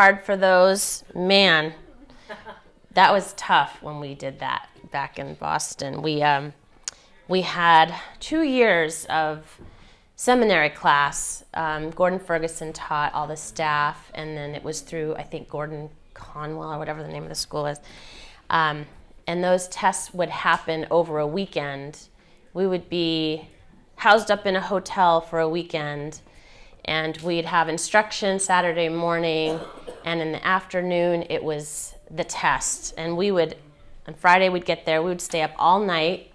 hard for those. Man, that was tough when we did that back in Boston. We had 2 years of seminary class. Gordon Ferguson taught all the staff, and then it was through, I think, Gordon Conwell or whatever the name of the school is. And those tests would happen over a weekend. We would be housed up in a hotel for a weekend, and we'd have instruction Saturday morning, and in the afternoon it was the test. And on Friday we'd get there, we would stay up all night.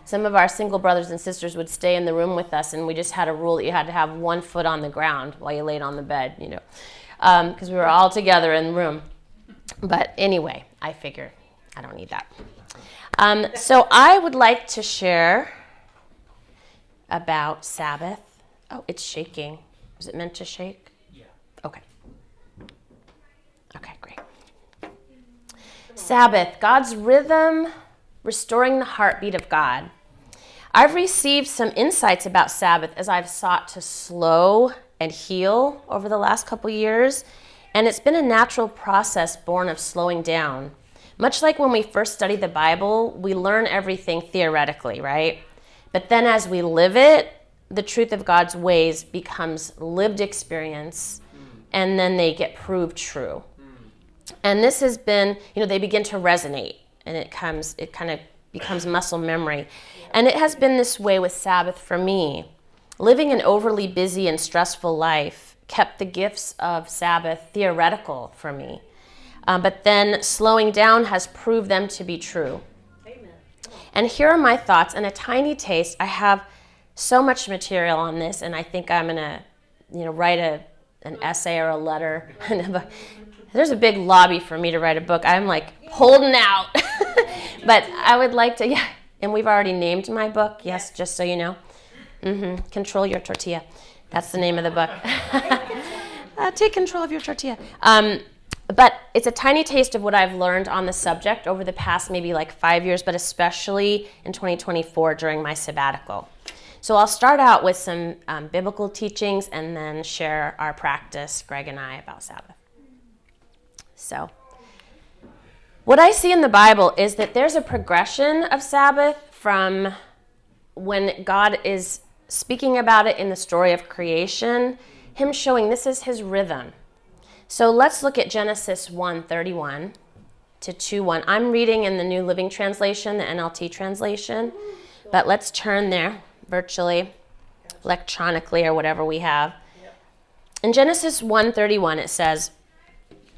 Some of our single brothers and sisters would stay in the room with us, and we just had a rule that you had to have 1 foot on the ground while you laid on the bed, because we were all together in the room. But anyway, I figured I don't need that. So I would like to share about Sabbath. Oh, it's shaking. Is it meant to shake? Yeah. Okay. Okay, great. Sabbath, God's rhythm, restoring the heartbeat of God. I've received some insights about Sabbath as I've sought to slow and heal over the last couple years, and it's been a natural process born of slowing down. Much like when we first study the Bible, we learn everything theoretically, right? But then as we live it, the truth of God's ways becomes lived experience, and then they get proved true. And this has been, they begin to resonate, and it kind of becomes muscle memory. And it has been this way with Sabbath for me. Living an overly busy and stressful life kept the gifts of Sabbath theoretical for me. But then slowing down has proved them to be true. Amen. And here are my thoughts and a tiny taste. I have so much material on this, and I think I'm going to, write an essay or a letter. There's a big lobby for me to write a book. I'm like holding out. But I would like to, and we've already named my book, yes, just so you know. Control Your Tortilla. That's the name of the book. Take control of your tortilla. But it's a tiny taste of what I've learned on the subject over the past maybe 5 years, but especially in 2024 during my sabbatical. So I'll start out with some biblical teachings and then share our practice, Greg and I, about Sabbath. So what I see in the Bible is that there's a progression of Sabbath from when God is speaking about it in the story of creation, him showing this is his rhythm. So let's look at Genesis 1:31 to 2:1. I'm reading in the New Living Translation, the NLT translation, but let's turn there virtually, electronically, or whatever we have. In Genesis 1:31 it says,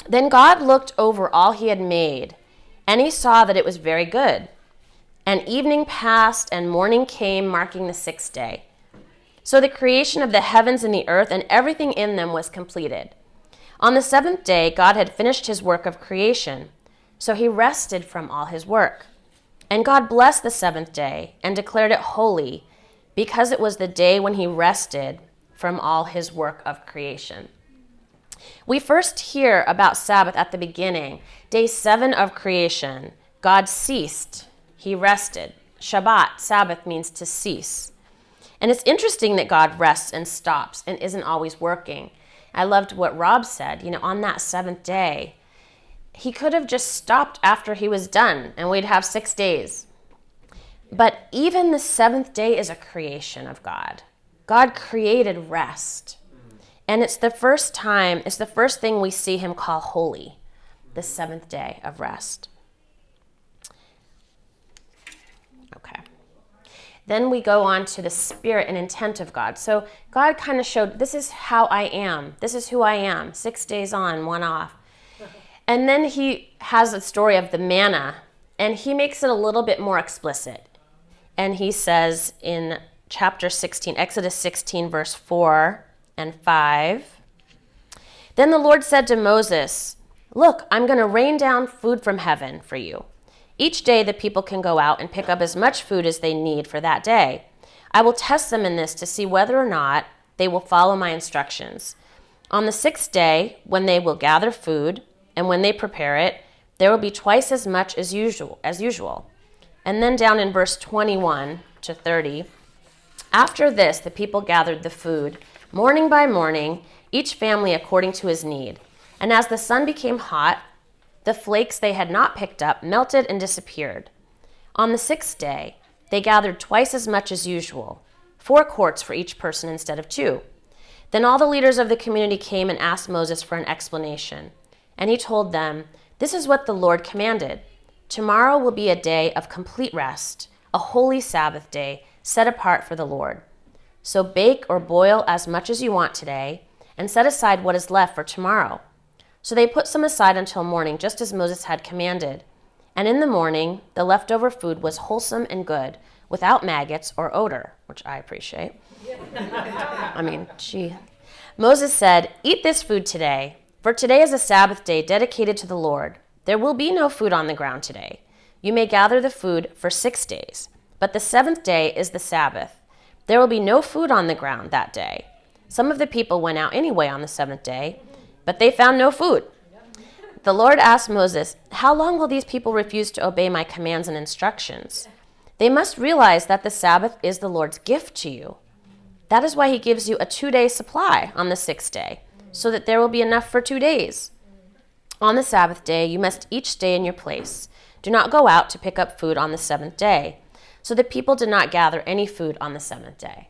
"Then God looked over all he had made, and he saw that it was very good. And evening passed, and morning came, marking the 6th day. So the creation of the heavens and the earth and everything in them was completed. On the 7th day, God had finished his work of creation, so he rested from all his work. And God blessed the 7th day and declared it holy, because it was the day when he rested from all his work of creation." We first hear about Sabbath at the beginning. Day 7 of creation, God ceased. He rested. Shabbat, Sabbath, means to cease. And it's interesting that God rests and stops and isn't always working. I loved what Rob said, on that 7th day, he could have just stopped after he was done and we'd have 6 days. But even the 7th day is a creation of God. God created rest. And it's the first thing we see him call holy, the 7th day of rest. Okay. Then we go on to the spirit and intent of God. So God kind of showed, this is how I am. This is who I am. 6 days on, 1 off. And then he has a story of the manna, and he makes it a little bit more explicit. And he says in chapter 16, Exodus 16, verse 4 and 5, "Then the Lord said to Moses, 'Look, I'm going to rain down food from heaven for you. Each day the people can go out and pick up as much food as they need for that day. I will test them in this to see whether or not they will follow my instructions. On the 6th day, when they will gather food, and when they prepare it, there will be twice as much as usual. And then down in verse 21 to 30, "After this, the people gathered the food, morning by morning, each family according to his need. And as the sun became hot, the flakes they had not picked up melted and disappeared. On the sixth day, they gathered twice as much as usual, 4 quarts for each person instead of 2. Then all the leaders of the community came and asked Moses for an explanation. And he told them, "This is what the Lord commanded. Tomorrow will be a day of complete rest, a holy Sabbath day set apart for the Lord. So bake or boil as much as you want today, and set aside what is left for tomorrow." So they put some aside until morning, just as Moses had commanded. And in the morning, the leftover food was wholesome and good, without maggots or odor, which I appreciate. Moses said, "Eat this food today, for today is a Sabbath day dedicated to the Lord. There will be no food on the ground today. You may gather the food for 6 days, but the 7th day is the Sabbath. There will be no food on the ground that day." Some of the people went out anyway on the 7th day, but they found no food. The Lord asked Moses, "How long will these people refuse to obey my commands and instructions? They must realize that the Sabbath is the Lord's gift to you. That is why he gives you a 2-day supply on the 6th day, so that there will be enough for 2 days. On the Sabbath day, you must each stay in your place. Do not go out to pick up food on the 7th day." So the people did not gather any food on the 7th day.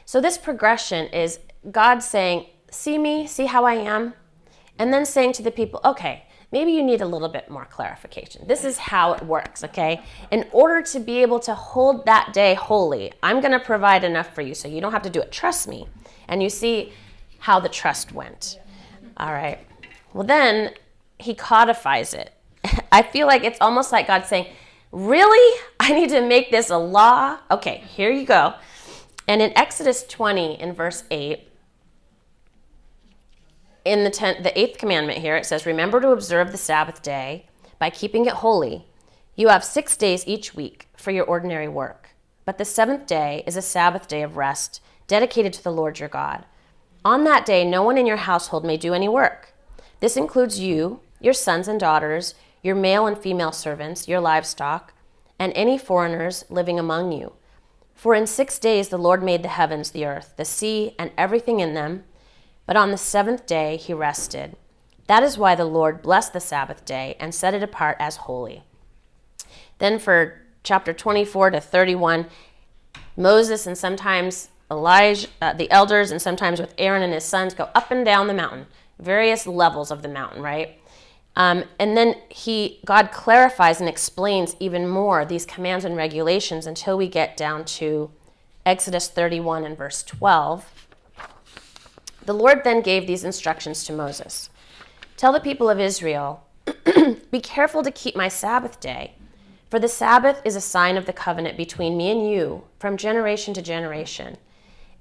So this progression is God saying, "See me, see how I am," and then saying to the people, "Okay, maybe you need a little bit more clarification. This is how it works, okay? In order to be able to hold that day holy, I'm going to provide enough for you so you don't have to do it. Trust me." And you see how the trust went. All right. Well, then he codifies it. I feel like it's almost like God saying, "Really? I need to make this a law? Okay, here you go." And in Exodus 20, in verse 8, in the 8th commandment here, it says, "Remember to observe the Sabbath day by keeping it holy. You have 6 days each week for your ordinary work. But the 7th day is a Sabbath day of rest, dedicated to the Lord your God. On that day, no one in your household may do any work. This includes you, your sons and daughters, your male and female servants, your livestock, and any foreigners living among you. For in 6 days the Lord made the heavens, the earth, the sea, and everything in them. But on the 7th day he rested. That is why the Lord blessed the Sabbath day and set it apart as holy." Then for chapter 24 to 31, Moses and sometimes Elijah, the elders, and sometimes with Aaron and his sons, go up and down the mountain, various levels of the mountain, right? And then God clarifies and explains even more these commands and regulations until we get down to Exodus 31 and verse 12. The Lord then gave these instructions to Moses. "Tell the people of Israel, be careful to keep my Sabbath day, for the Sabbath is a sign of the covenant between me and you from generation to generation.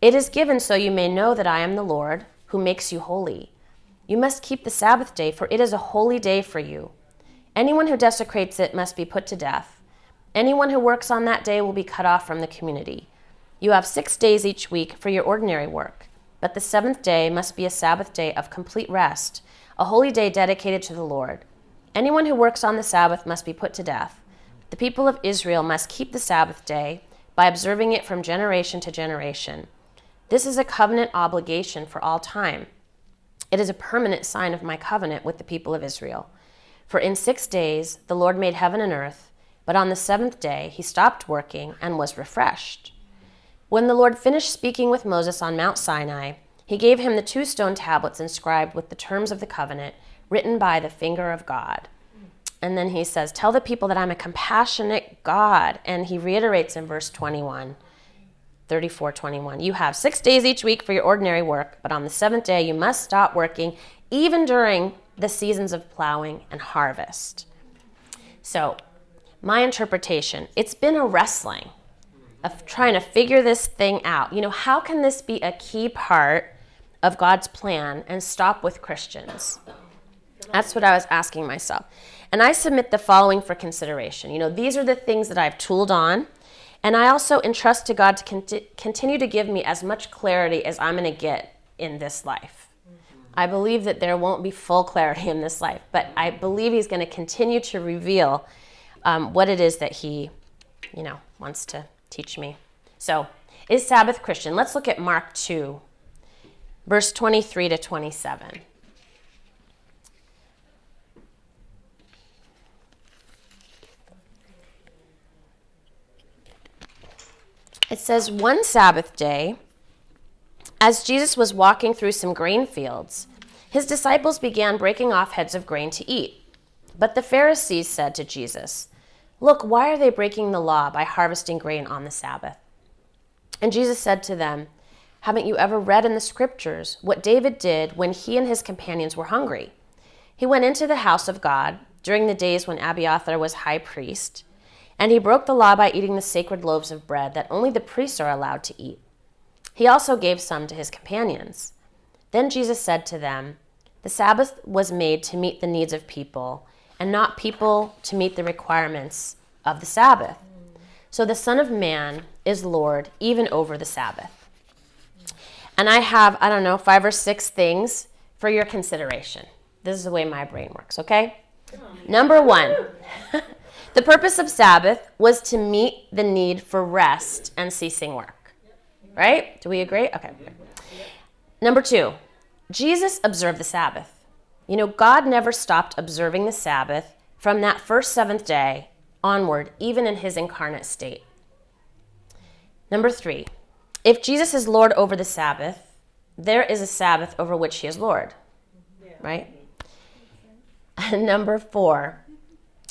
It is given so you may know that I am the Lord who makes you holy. You must keep the Sabbath day, for it is a holy day for you. Anyone who desecrates it must be put to death. Anyone who works on that day will be cut off from the community. You have 6 days each week for your ordinary work, but the 7th day must be a Sabbath day of complete rest, a holy day dedicated to the Lord. Anyone who works on the Sabbath must be put to death. The people of Israel must keep the Sabbath day by observing it from generation to generation. This is a covenant obligation for all time. It is a permanent sign of my covenant with the people of Israel. For in 6 days the Lord made heaven and earth, but on the 7th day he stopped working and was refreshed." When the Lord finished speaking with Moses on Mount Sinai, he gave him the 2 stone tablets inscribed with the terms of the covenant, written by the finger of God. And then he says, "Tell the people that I'm a compassionate God." And he reiterates in verse 21, 34:21, "You have 6 days each week for your ordinary work, but on the 7th day you must stop working, even during the seasons of plowing and harvest." So, my interpretation, it's been a wrestling of trying to figure this thing out. How can this be a key part of God's plan and stop with Christians? That's what I was asking myself. And I submit the following for consideration. These are the things that I've tooled on. And I also entrust to God to continue to give me as much clarity as I'm going to get in this life. I believe that there won't be full clarity in this life, but I believe he's going to continue to reveal what it is that he, wants to teach me. So, is Sabbath Christian? Let's look at Mark 2, verse 23 to 27. It says, one Sabbath day, as Jesus was walking through some grain fields, his disciples began breaking off heads of grain to eat. But the Pharisees said to Jesus, "Look, why are they breaking the law by harvesting grain on the Sabbath?" And Jesus said to them, "Haven't you ever read in the scriptures what David did when he and his companions were hungry? He went into the house of God during the days when Abiathar was high priest, and he broke the law by eating the sacred loaves of bread that only the priests are allowed to eat. He also gave some to his companions." Then Jesus said to them, "The Sabbath was made to meet the needs of people, and not people to meet the requirements of the Sabbath. So the Son of Man is Lord even over the Sabbath." And I have, 5 or 6 things for your consideration. This is the way my brain works, okay? Number 1, the purpose of Sabbath was to meet the need for rest and ceasing work. Right? Do we agree? Okay. Number 2, Jesus observed the Sabbath. God never stopped observing the Sabbath from that first 7th day onward, even in his incarnate state. Number 3, if Jesus is Lord over the Sabbath, there is a Sabbath over which he is Lord. Right? And number 4,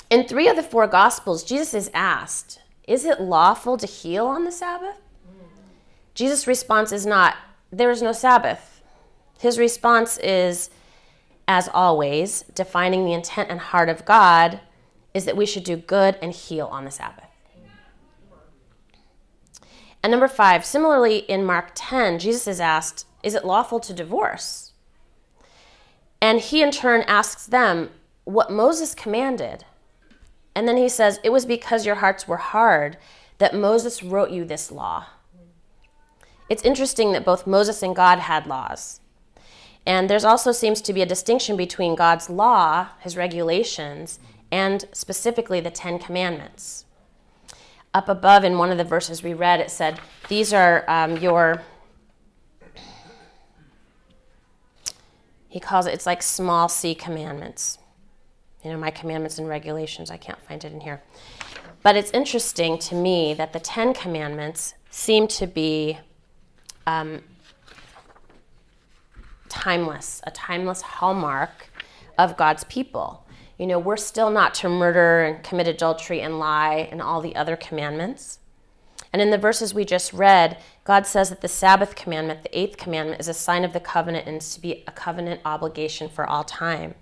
in 3 of the 4 Gospels, Jesus is asked, "Is it lawful to heal on the Sabbath?" Jesus' response is not, "There is no Sabbath." His response is, as always, defining the intent and heart of God, is that we should do good and heal on the Sabbath. And number 5, similarly in Mark 10, Jesus is asked, "Is it lawful to divorce?" And he in turn asks them what Moses commanded. And then he says, "It was because your hearts were hard that Moses wrote you this law." It's interesting that both Moses and God had laws. And there's also seems to be a distinction between God's law, his regulations, and specifically the 10 Commandments. Up above in one of the verses we read, it said, these are he calls it's like small c commandments. My commandments and regulations, I can't find it in here. But it's interesting to me that the 10 Commandments seem to be timeless, a timeless hallmark of God's people. We're still not to murder and commit adultery and lie and all the other commandments. And in the verses we just read, God says that the Sabbath commandment, the 8th commandment, is a sign of the covenant and is to be a covenant obligation for all time.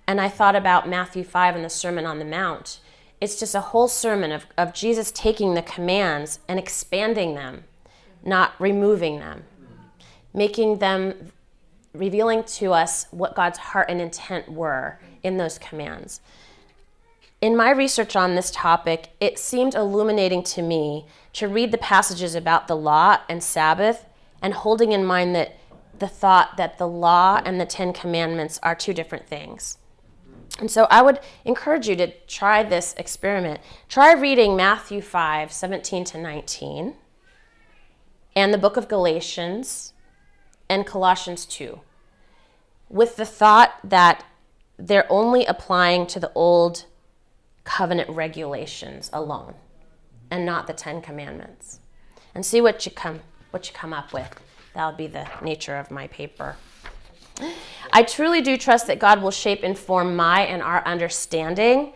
And I thought about Matthew 5 and the Sermon on the Mount. It's just a whole sermon of Jesus taking the commands and expanding them, not removing them, making them, revealing to us what God's heart and intent were in those commands. In my research on this topic, it seemed illuminating to me to read the passages about the law and Sabbath and holding in mind that the thought that the law and the 10 Commandments are 2 different things. And so I would encourage you to try this experiment. Try reading Matthew 5, 17 to 19, and the book of Galatians, and Colossians 2, with the thought that they're only applying to the old covenant regulations alone, and not the 10 Commandments. And see what you come up with. That'll be the nature of my paper. I truly do trust that God will shape and form my and our understanding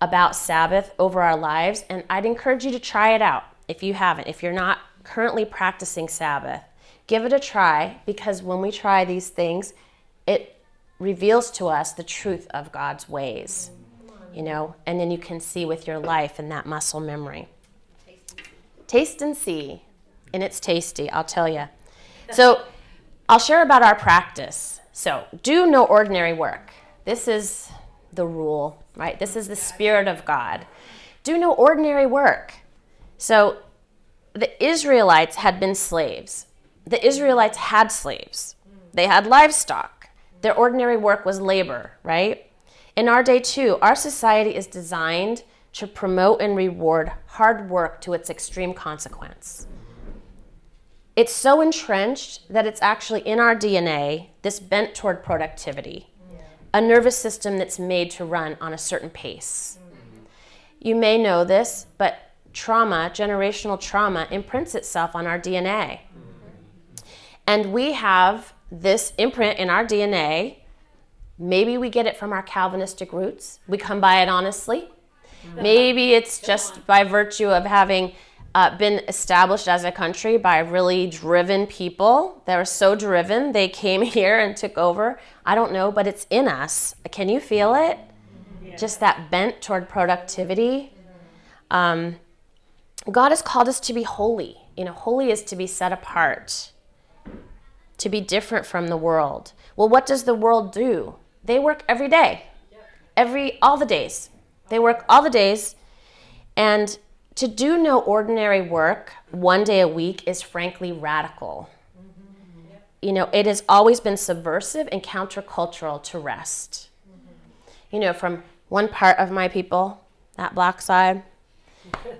about Sabbath over our lives, and I'd encourage you to try it out if you haven't. If you're not currently practicing Sabbath, give it a try, because when we try these things, it reveals to us the truth of God's ways, and then you can see with your life in that muscle memory. Taste and see, and it's tasty, I'll tell you. So I'll share about our practice. So do no ordinary work. This is the rule, right? This is the Spirit of God. Do no ordinary work. So the Israelites had been slaves. The Israelites had slaves. They had livestock. Their ordinary work was labor, right? In our day too, our society is designed to promote and reward hard work to its extreme consequence. It's so entrenched that it's actually in our DNA, this bent toward productivity, a nervous system that's made to run on a certain pace. You may know this, but trauma, generational trauma, imprints itself on our DNA. And we have this imprint in our DNA. Maybe we get it from our Calvinistic roots. We come by it honestly. Maybe it's just by virtue of having been established as a country by really driven people. They were so driven, they came here and took over. I don't know, but it's in us. Can you feel it? Yeah. Just that bent toward productivity. God has called us to be holy. Holy is to be set apart, to be different from the world. Well, what does the world do? They work every day, all the days. They work all the days, and to do no ordinary work one day a week is frankly radical. It has always been subversive and countercultural to rest. From one part of my people, that black side,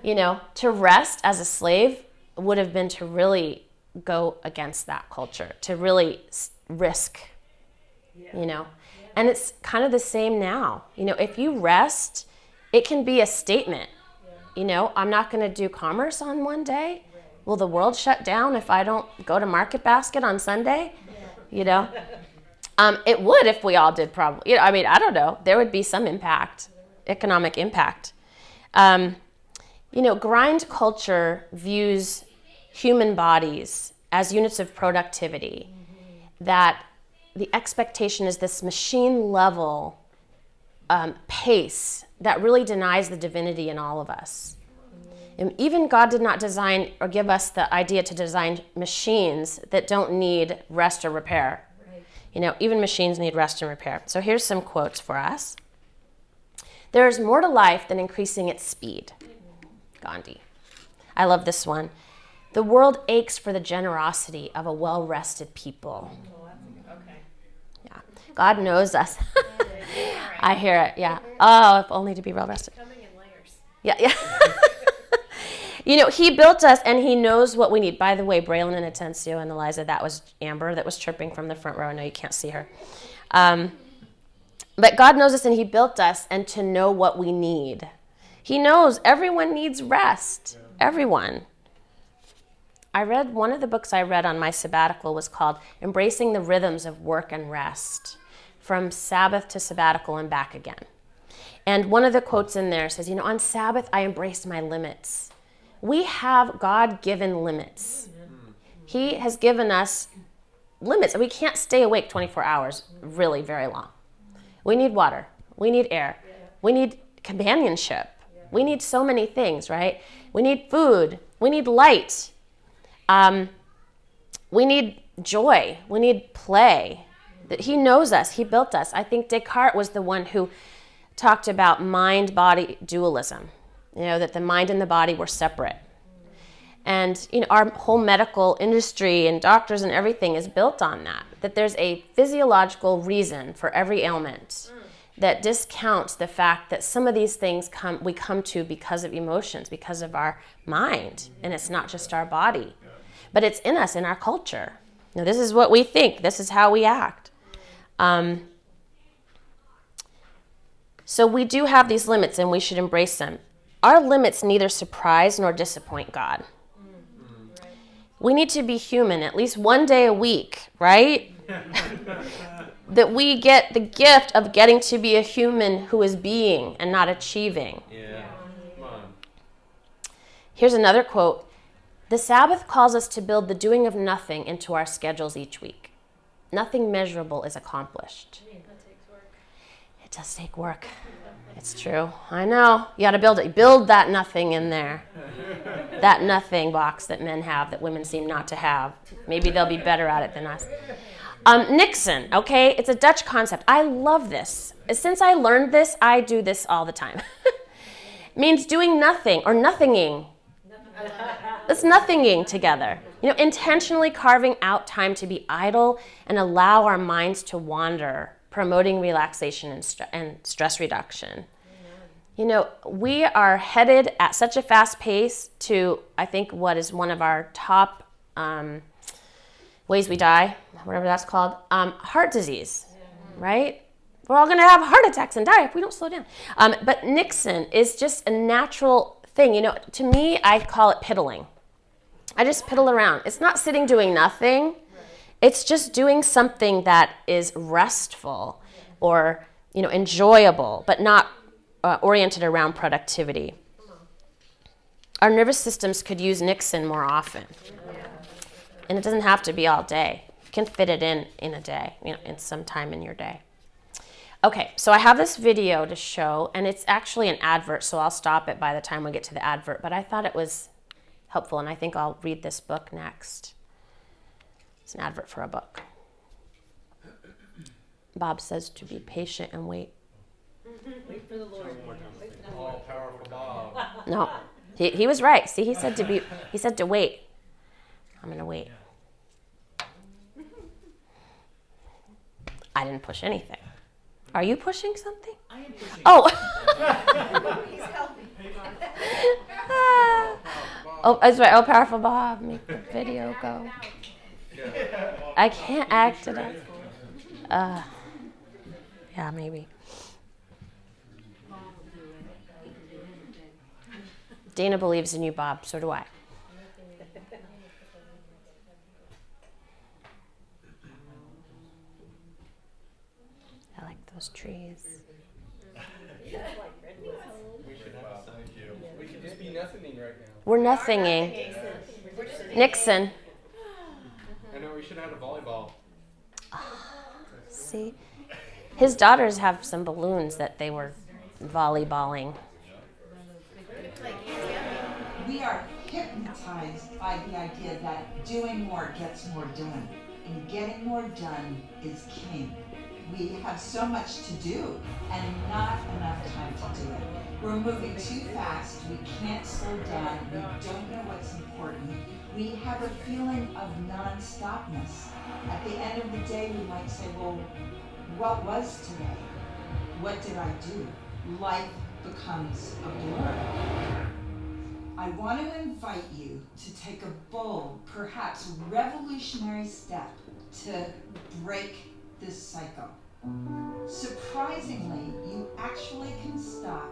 to rest as a slave would have been to really go against that culture, to really risk, And it's kind of the same now. If you rest, it can be a statement. I'm not going to do commerce on one day. Will the world shut down if I don't go to Market Basket on Sunday? It would if we all did probably. I don't know. There would be some impact, economic impact. Grind culture views human bodies as units of productivity, that the expectation is this machine level pace that really denies the divinity in all of us. And even God did not design or give us the idea to design machines that don't need rest or repair. Even machines need rest and repair. So here's some quotes for us. There is more to life than increasing its speed. Gandhi. I love this one. The world aches for the generosity of a well-rested people. Yeah. God knows us. I hear it, yeah. Oh, if only to be well-rested. Coming in layers. Yeah. He built us and he knows what we need. By the way, Braylon and Atencio and Eliza, that was Amber that was chirping from the front row. I know you can't see her. But God knows us and he built us and to know what we need. He knows everyone needs rest. Everyone. One of the books I read on my sabbatical was called Embracing the Rhythms of Work and Rest, from Sabbath to sabbatical and back again. And one of the quotes in there says, on Sabbath, I embrace my limits. We have God-given limits. He has given us limits. We can't stay awake 24 hours really very long. We need water. We need air. We need companionship. We need so many things, right? We need food. We need light. We need joy. We need play. He knows us. He built us. I think Descartes was the one who talked about mind-body dualism, that the mind and the body were separate. And our whole medical industry and doctors and everything is built on that there's a physiological reason for every ailment that discounts the fact that some of these things we come to because of emotions, because of our mind, and it's not just our body. But it's in us, in our culture. This is what we think. This is how we act. So we do have these limits, and we should embrace them. Our limits neither surprise nor disappoint God. We need to be human at least one day a week, right? That we get the gift of getting to be a human who is being and not achieving. Yeah. Come on. Here's another quote. The Sabbath calls us to build the doing of nothing into our schedules each week. Nothing measurable is accomplished. That takes work. It does take work. It's true. I know. You got to build it. Build that nothing in there. That nothing box that men have that women seem not to have. Maybe they'll be better at it than us. Nixon, okay? It's a Dutch concept. I love this. Since I learned this, I do this all the time. It means doing nothing or nothinging. It's nothinging together. Intentionally carving out time to be idle and allow our minds to wander, promoting relaxation and stress reduction. We are headed at such a fast pace to, I think, what is one of our top ways we die, whatever that's called, heart disease, right? We're all going to have heart attacks and die if we don't slow down. But Nixon is just a natural thing. To me, I call it piddling. I just piddle around. It's not sitting doing nothing. It's just doing something that is restful or, enjoyable, but not oriented around productivity. Our nervous systems could use Nixon more often. And it doesn't have to be all day. You can fit it in a day, in some time in your day. Okay, so I have this video to show, and it's actually an advert, so I'll stop it by the time we get to the advert, but I thought it was helpful, and I think I'll read this book next. It's an advert for a book. Bob says to be patient and wait. Wait for the Lord. All powerful Bob. No, he was right. See, he said to wait. I'm going to wait. I didn't push anything. Are you pushing something? I am pushing. Oh. He's helping. Oh, that's right. Oh, powerful Bob, make the video go. I can't act it out. Yeah, maybe. Dana believes in you, Bob. So do I. I like those trees. We should have thank you. We could just be nothinging right now. We're nothinging. Nixon. I know, we should have had a volleyball. See? His daughters have some balloons that they were volleyballing. We are hypnotized by the idea that doing more gets more done. And getting more done is king. We have so much to do and not enough time to do it. We're moving too fast. We can't slow down. We don't know what's important. We have a feeling of non-stopness. At the end of the day, we might say, well, what was today? What did I do? Life becomes a blur. I want to invite you to take a bold, perhaps revolutionary step to break this cycle. Surprisingly, you actually can stop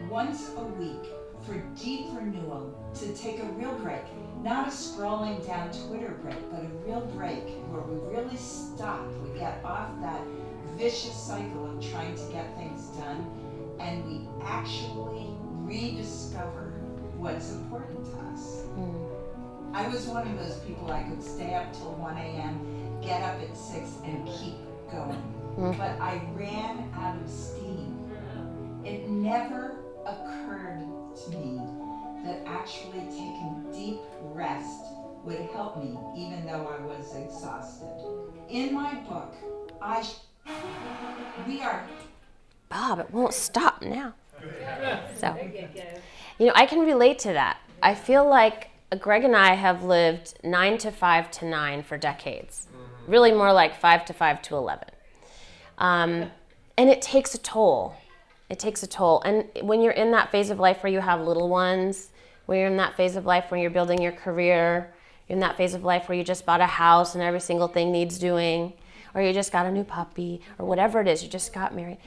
once a week for deep renewal, to take a real break. Not a scrolling down Twitter break, but a real break where we really stop. We get off that vicious cycle of trying to get things done, and we actually rediscover what's important to us. I was one of those people. I could stay up till 1 a.m., get up at 6 and keep going. But I ran out of steam. It never occurred to me that actually taking deep rest would help me, even though I was exhausted. In my book, we are... Bob, it won't stop now. So, I can relate to that. I feel like Greg and I have lived 9 to 5 to 9 for decades. Really more like 5 to 5 to 11. And it takes a toll. It takes a toll. And when you're in that phase of life where you have little ones, when you're in that phase of life when you're building your career, you're in that phase of life where you just bought a house and every single thing needs doing, or you just got a new puppy, or whatever it is, you just got married.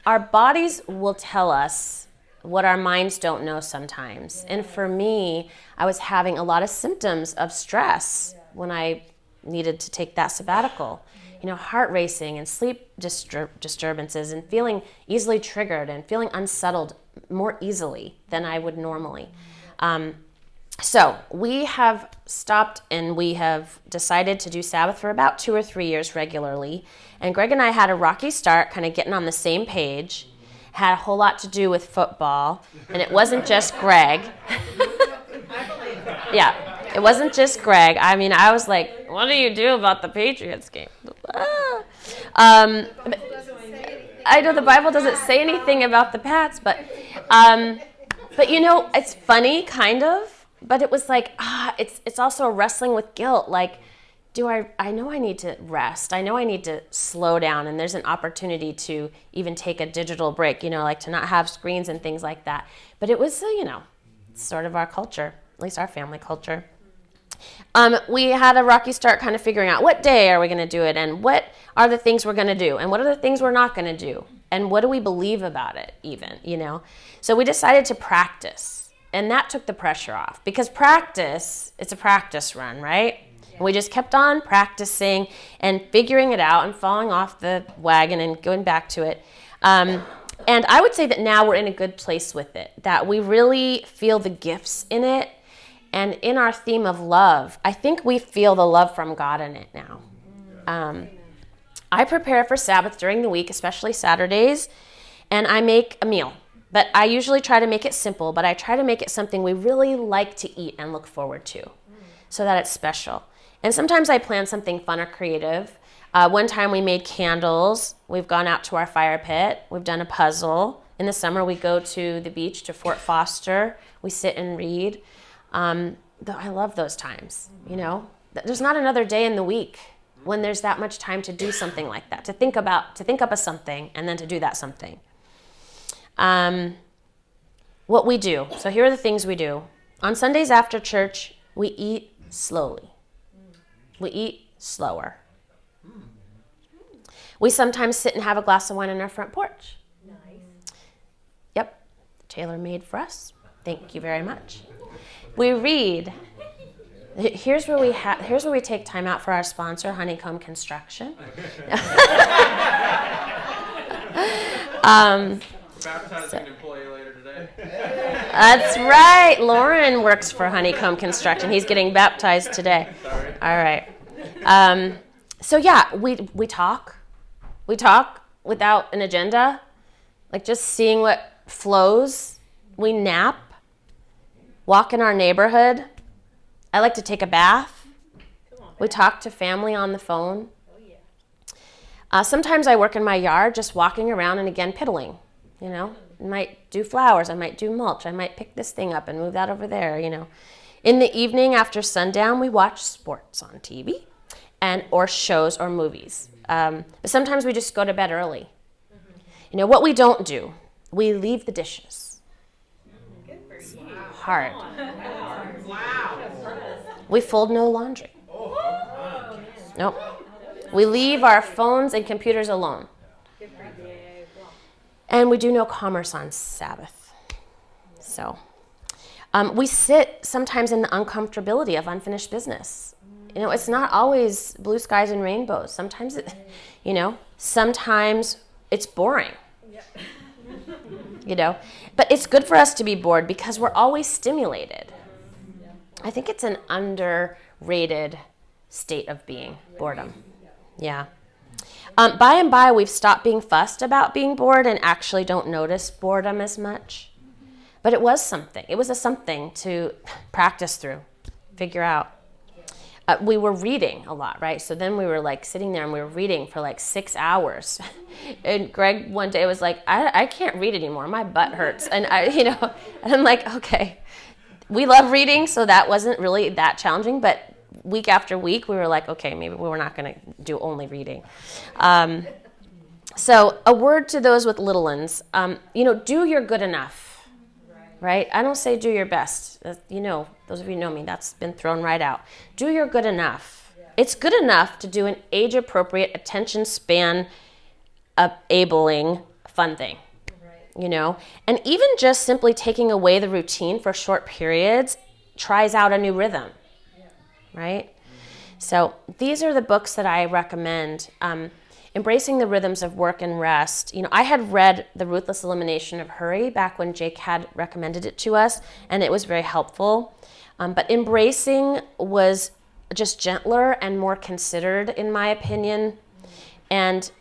Our bodies will tell us what our minds don't know sometimes. And for me, I was having a lot of symptoms of stress when I needed to take that sabbatical. Heart racing and sleep disturbances and feeling easily triggered and feeling unsettled more easily than I would normally. So we have stopped and we have decided to do Sabbath for about 2 or 3 years regularly. And Greg and I had a rocky start, kind of getting on the same page. Had a whole lot to do with football. And it wasn't just Greg. Yeah. It wasn't just Greg. I mean, I was like, what do you do about the Patriots game? I know the Bible doesn't say anything about the Pats, but it's funny, kind of, but it was like, it's also wrestling with guilt. Like, I know I need to rest. I know I need to slow down, and there's an opportunity to even take a digital break, like to not have screens and things like that. But it was, sort of our culture, at least our family culture. We had a rocky start kind of figuring out what day are we going to do it, and what are the things we're going to do, and what are the things we're not going to do, and what do we believe about it even, So we decided to practice, and that took the pressure off, because it's a practice run, right? And we just kept on practicing and figuring it out and falling off the wagon and going back to it. And I would say that now we're in a good place with it, that we really feel the gifts in it. And in our theme of love, I think we feel the love from God in it now. I prepare for Sabbath during the week, especially Saturdays, and I make a meal. But I usually try to make it simple, but I try to make it something we really like to eat and look forward to, so that it's special. And sometimes I plan something fun or creative. One time we made candles. We've gone out to our fire pit. We've done a puzzle. In the summer, we go to the beach, to Fort Foster. We sit and read. I love those times, There's not another day in the week when there's that much time to do something like that, to think up a something, and then to do that something. What we do. So here are the things we do. On Sundays after church, we eat slowly. We eat slower. We sometimes sit and have a glass of wine on our front porch. Nice. Yep, Taylor made for us. Thank you very much. We read. Here's where we take time out for our sponsor, Honeycomb Construction. Baptizing an employee later today. That's right. Lauren works for Honeycomb Construction. He's getting baptized today. Sorry. All right. So yeah, we talk. We talk without an agenda, like just seeing what flows. We nap, walk in our neighborhood. I like to take a bath. We talk to family on the phone. Sometimes I work in my yard, just walking around and again piddling. I might do flowers. I might do mulch. I might pick this thing up and move that over there. In the evening after sundown, we watch sports on TV, or shows or movies. But sometimes we just go to bed early. What we don't do, we leave the dishes. Hard. Wow. We fold no laundry. Nope. We leave our phones and computers alone. And we do no commerce on Sabbath. So we sit sometimes in the uncomfortability of unfinished business. It's not always blue skies and rainbows. Sometimes sometimes it's boring. But it's good for us to be bored because we're always stimulated. I think it's an underrated state of being, boredom. Yeah. By and by, we've stopped being fussed about being bored and actually don't notice boredom as much. But it was something. It was a something to practice through, figure out. We were reading a lot, right? So then we were sitting there and we were reading for 6 hours. And Greg one day was like, I can't read anymore. My butt hurts. And and I'm like, okay. We love reading, so that wasn't really that challenging. But week after week, we were like, okay, maybe we're not going to do only reading. So a word to those with little ones, do your good enough. Right? I don't say do your best. Those of you who know me, that's been thrown right out. Do your good enough. Yeah. It's good enough to do an age-appropriate, attention span, enabling, fun thing. Right. And even just simply taking away the routine for short periods tries out a new rhythm. Yeah. Right? Mm-hmm. So these are the books that I recommend. Embracing the Rhythms of Work and Rest. I had read The Ruthless Elimination of Hurry back when Jake had recommended it to us, and it was very helpful. But Embracing was just gentler and more considered, in my opinion. And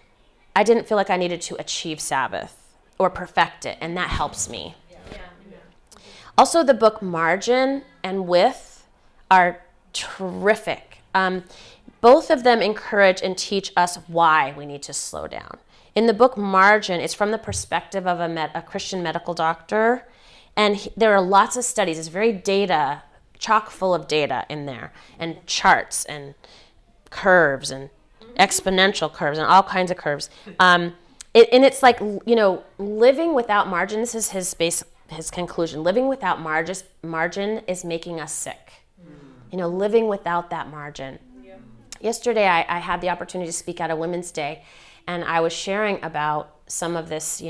I didn't feel like I needed to achieve Sabbath or perfect it, and that helps me. Yeah. Also, the book Margin and With are terrific. Both of them encourage and teach us why we need to slow down. In the book Margin, it's from the perspective of a Christian medical doctor, and there are lots of studies. It's very chock full of data in there, and charts and curves and exponential curves and all kinds of curves. And it's living without margin. This is his conclusion. Living without margin is making us sick. living without that margin. Yeah. Yesterday, I had the opportunity to speak at a Women's Day, and I was sharing about some of this,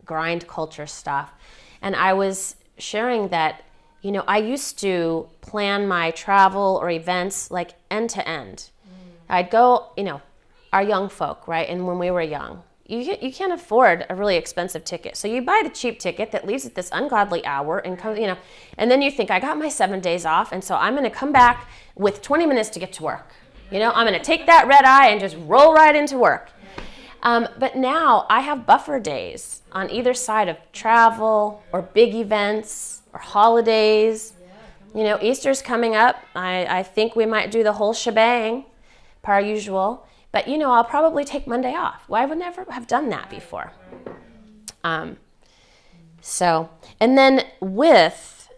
grind culture stuff. And I was sharing that, I used to plan my travel or events like end to end. I'd go, our young folk, right? And when we were young, you can't afford a really expensive ticket. So you buy the cheap ticket that leaves at this ungodly hour and comes, and then you think, I got my 7 days off, and so I'm going to come back with 20 minutes to get to work. I'm going to take that red eye and just roll right into work. But now I have buffer days on either side of travel or big events or holidays. Easter's coming up. I think we might do the whole shebang, per usual. But, I'll probably take Monday off. Well, I would never have done that before. And then was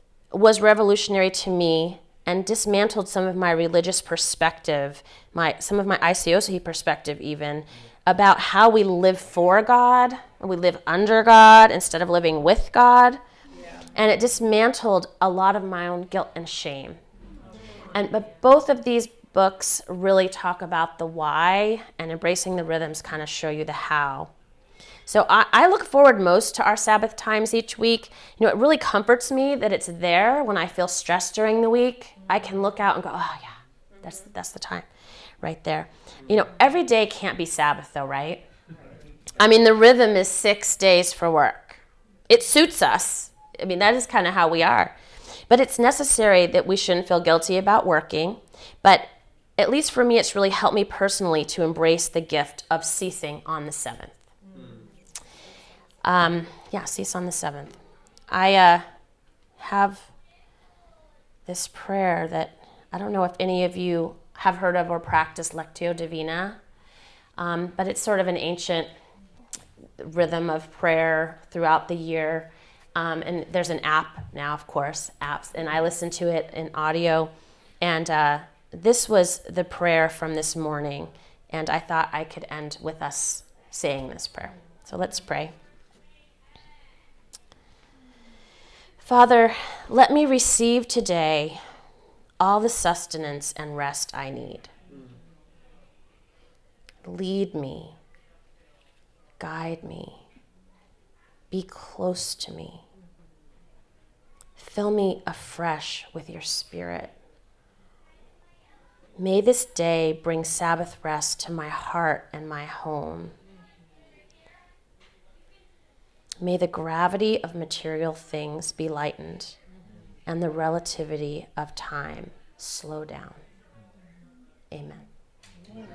revolutionary to me and dismantled some of my religious perspective, some of my ICOC perspective even, about how we live for God, and we live under God instead of living with God. Yeah. And it dismantled a lot of my own guilt and shame. But both of these books really talk about the why, and Embracing the Rhythms kind of show you the how. So I look forward most to our Sabbath times each week. It really comforts me that it's there when I feel stressed during the week. I can look out and go, oh yeah, that's the time right there. Every day can't be Sabbath though, right? I mean, the rhythm is 6 days for work. It suits us. I mean, that is kind of how we are. But it's necessary that we shouldn't feel guilty about working. But at least for me, it's really helped me personally to embrace the gift of ceasing on the 7th. Cease on the 7th. I have this prayer that I don't know if any of you have heard of or practiced Lectio Divina, but it's sort of an ancient rhythm of prayer throughout the year. And there's an app now, of course, apps, and I listen to it in audio. And this was the prayer from this morning, and I thought I could end with us saying this prayer. So let's pray. Father, let me receive today all the sustenance and rest I need. Lead me, guide me, be close to me. Fill me afresh with your Spirit. May this day bring Sabbath rest to my heart and my home. May the gravity of material things be lightened and the relativity of time slow down. Amen. Amen.